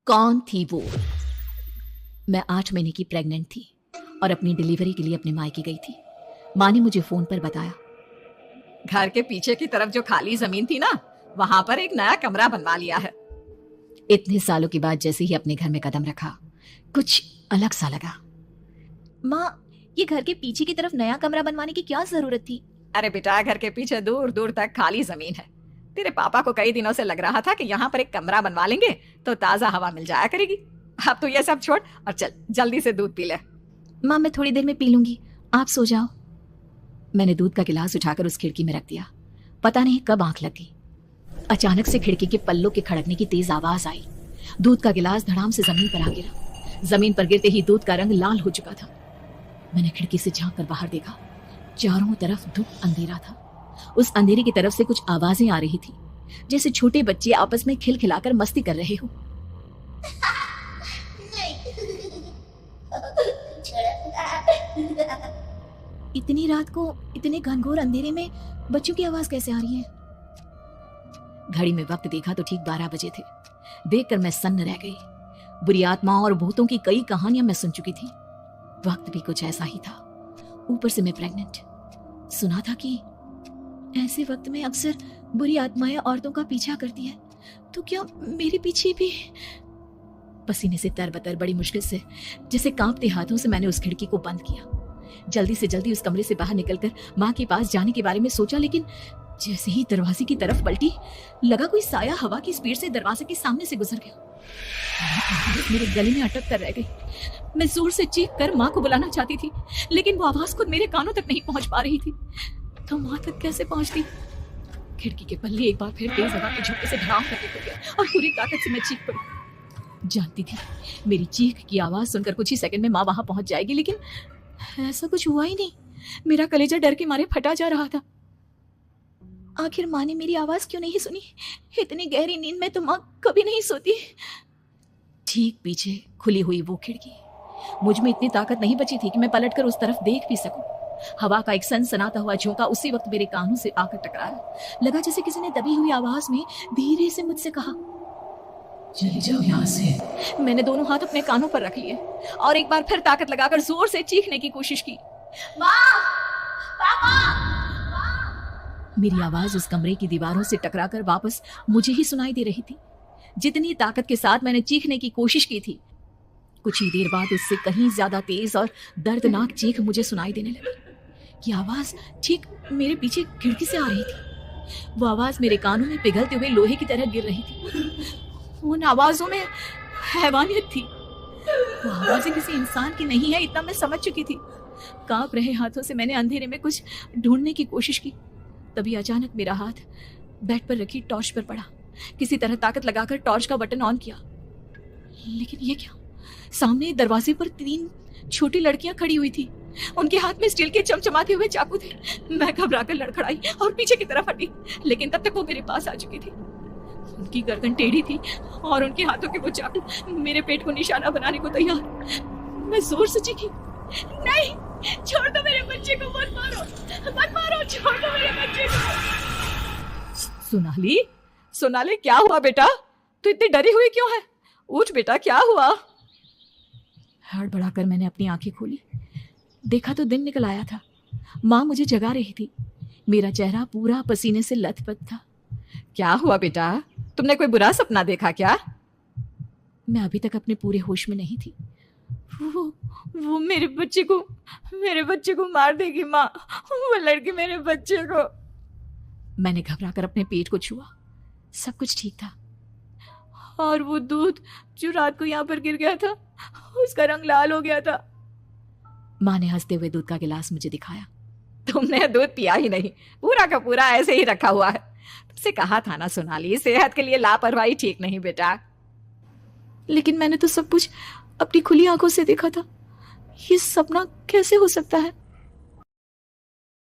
कौन थी वो? मैं 8 महीने की प्रेग्नेंट थी और अपनी डिलीवरी के लिए अपने मायके गई थी। माँ ने मुझे फोन पर बताया, घर के पीछे की तरफ जो खाली जमीन थी ना, वहां पर एक नया कमरा बनवा लिया है। इतने सालों के बाद जैसे ही अपने घर में कदम रखा, कुछ अलग सा लगा। माँ, ये घर के पीछे की तरफ नया कमरा बनवाने की क्या जरूरत थी? अरे बेटा, घर के पीछे दूर दूर तक खाली जमीन है। तेरे पापा को कई दिनों से लग रहा था कि यहाँ पर एक कमरा बनवा लेंगे तो ताजा हवा मिल जाया करेगी। अब तो ये सब छोड़ और चल जल्दी से दूध पी ले। माँ, मैं थोड़ी देर में पी लूंगी, आप सो जाओ। मैंने दूध का गिलास उठाकर उस खिड़की में रख दिया। पता नहीं कब आंख लग गई। अचानक से खिड़की के पल्लों के खड़कने की तेज आवाज आई। दूध का गिलास धड़ाम से जमीन पर आ गिरा। जमीन पर गिरते ही दूध का रंग लाल हो चुका था। मैंने खिड़की से झांक कर बाहर देखा। चारों तरफ धूप अंधेरा था। उस अंधेरे की तरफ से कुछ आवाजें आ रही थी, जैसे छोटे बच्चे आपस में खिलखिलाकर मस्ती कर रहे हो। इतनी रात को इतने घनघोर अंधेरे में बच्चों की आवाज कैसे आ रही है? घड़ी में वक्त देखा तो ठीक 12 बजे थे। देखकर मैं सन्न रह गई। बुरी आत्माओं और भूतों की कई कहानियां मैं सुन चुकी थी। वक्त भी कुछ ऐसा ही था। ऊपर से मैं प्रेग्नेंट। सुना था कि ऐसे वक्त में अक्सर बुरी आत्माएं औरतों का पीछा करती है, तो क्या मेरे पीछे भी? पसीने से तरबतर बड़ी मुश्किल से, जैसे कांपते हाथों से मैंने उस खिड़की को बंद किया। जल्दी से जल्दी उस कमरे से बाहर निकलकर माँ के पास जाने के बारे में सोचा, लेकिन जैसे ही दरवाजे की तरफ पलटी, लगा कोई साया हवा की स्पीड से दरवाजे के सामने से गुजर गया। मेरे गले में अटक कर रह गई। मैं जोर से चीख कर माँ को बुलाना चाहती थी, लेकिन वो आवाज खुद मेरे कानों तक नहीं पहुंच पा रही थी। तो माँ तक कैसे पहुंचती? खिड़की के पल्ले एक बार फिर तेज हवा के झोंके से धड़ाम करके खुल गए और पूरी ताकत से मैं चीख पड़ी। जानती थी मेरी चीख की आवाज सुनकर कुछ ही सेकंड में माँ वहां पहुंच जाएगी, लेकिन ऐसा कुछ हुआ ही नहीं। मेरा कलेजा डर के मारे फटा जा रहा था। आखिर माँ ने मेरी आवाज क्यों नहीं सुनी? इतनी गहरी नींद में तो माँ कभी नहीं सोती। ठीक पीछे खुली हुई वो खिड़की। मुझ में इतनी ताकत नहीं बची थी कि मैं पलटकर उस तरफ देख भी सकूं। हवा का एक सनसनाता हुआ झोंका उसी वक्त मेरे कानों से आकर टकराया। लगा जैसे किसी ने दबी हुई आवाज में धीरे से मुझसे कहा, चली जाओ यहाँ से। मैंने दोनों हाथ अपने कानों पर रख लिए और एक बार फिर ताकत लगाकर जोर से चीखने की कोशिश की। माँ, पापा! मेरी आवाज उस कमरे की दीवारों से टकराकर वापस मुझे ही सुनाई दे रही थी। जितनी ताकत के साथ मैंने चीखने की कोशिश की थी, कुछ ही देर बाद उससे कहीं ज्यादा तेज और दर्दनाक चीख मुझे सुनाई देने लगी। ये आवाज ठीक मेरे पीछे खिड़की से आ रही थी। वो आवाज मेरे कानों में पिघलते हुए लोहे की तरह गिर रही थी। उन आवाजों में हैवानियत थी। वो आवाजें किसी इंसान की नहीं है, इतना मैं समझ चुकी थी। कांप रहे हाथों से मैंने अंधेरे में कुछ ढूंढने की कोशिश की। तभी अचानक मेरा हाथ बेड पर रखी टॉर्च पर पड़ा। किसी तरह ताकत लगाकर टॉर्च का बटन ऑन किया, लेकिन ये क्या? सामने दरवाजे पर 3 छोटी लड़कियां खड़ी हुई थी। उनके हाथ में स्टील के चमचमाते हुए चाकू थे। मैं घबराकर लड़खड़ाई और पीछे की तरफ हटी, लेकिन तब तक वो मेरे पास आ चुकी थी। उनकी गर्दन टेढ़ी थी और उनके हाथों के वो चाकू मेरे पेट को निशाना बनाने को तैयार। मैं जोर से चीखी, नहीं, छोड़ दो मेरे बच्चे को, मत मारो, मत मारो, छोड़ दो मेरे बच्चे को। सोनाली, सोनाली, क्या हुआ बेटा? तू इतनी डरी हुई क्यों है? उठ बेटा, क्या हुआ? हड़बड़ाकर मैंने अपनी आंखें खोली। देखा तो दिन निकल आया था। माँ मुझे जगा रही थी। मेरा चेहरा पूरा पसीने से लथपथ था। क्या हुआ बेटा? तुमने कोई बुरा सपना देखा क्या? मैं अभी तक अपने पूरे होश में नहीं थी। वो मेरे बच्चे को मार देगी माँ। वो लड़की मेरे बच्चे को। मैंने घबराकर अपने पेट को छुआ। सब कुछ ठीक था। और वो दूध जो रात को यहाँ पर गिर गया था, उसका रंग लाल हो गया था। माँ ने हंसते हुए दूध का गिलास मुझे दिखाया। तुमने दूध पिया ही नहीं, पूरा का पूरा ऐसे ही रखा हुआ है। तुमसे कहा था ना सोनाली, सेहत के लिए लापरवाही ठीक नहीं बेटा। लेकिन मैंने तो सब कुछ अपनी खुली आंखों से देखा था। ये सपना कैसे हो सकता है?